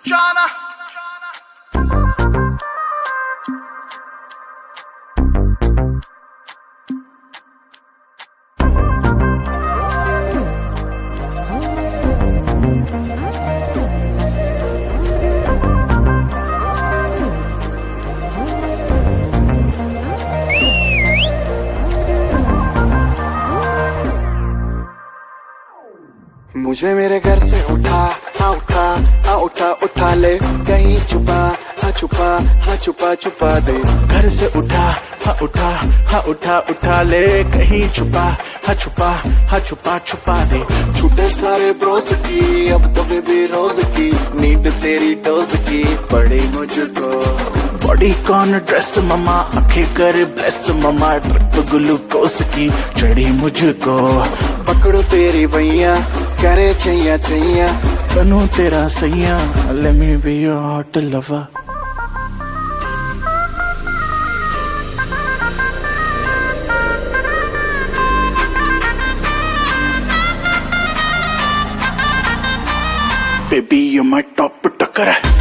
जाना मुझे मेरे घर से उठा, हाँ उठा, हाँ उठा उठा ले, कहीं छुपा, हाँ छुपा, हाँ छुपा छुपा दे। घर से उठा, हाँ उठा, हाँ उठा उठा ले, कहीं छुपा, हाँ छुपा, हाँ छुपा छुपा दे। छूटे सारे ब्रोस की, अब तो बेबी रोज की, नीड तेरी डोज की पड़ी मुझको। बॉडी कौन ड्रेस ममा, आंखें कर ब्लेस ममा, ट्रिप ग्लूकोस की चढ़ी मुझको। पकड़ो तेरी भैया, करे छैया छैया, बनूं तेरा सैया, let me be your hot lover। Baby you're my top टक्कर।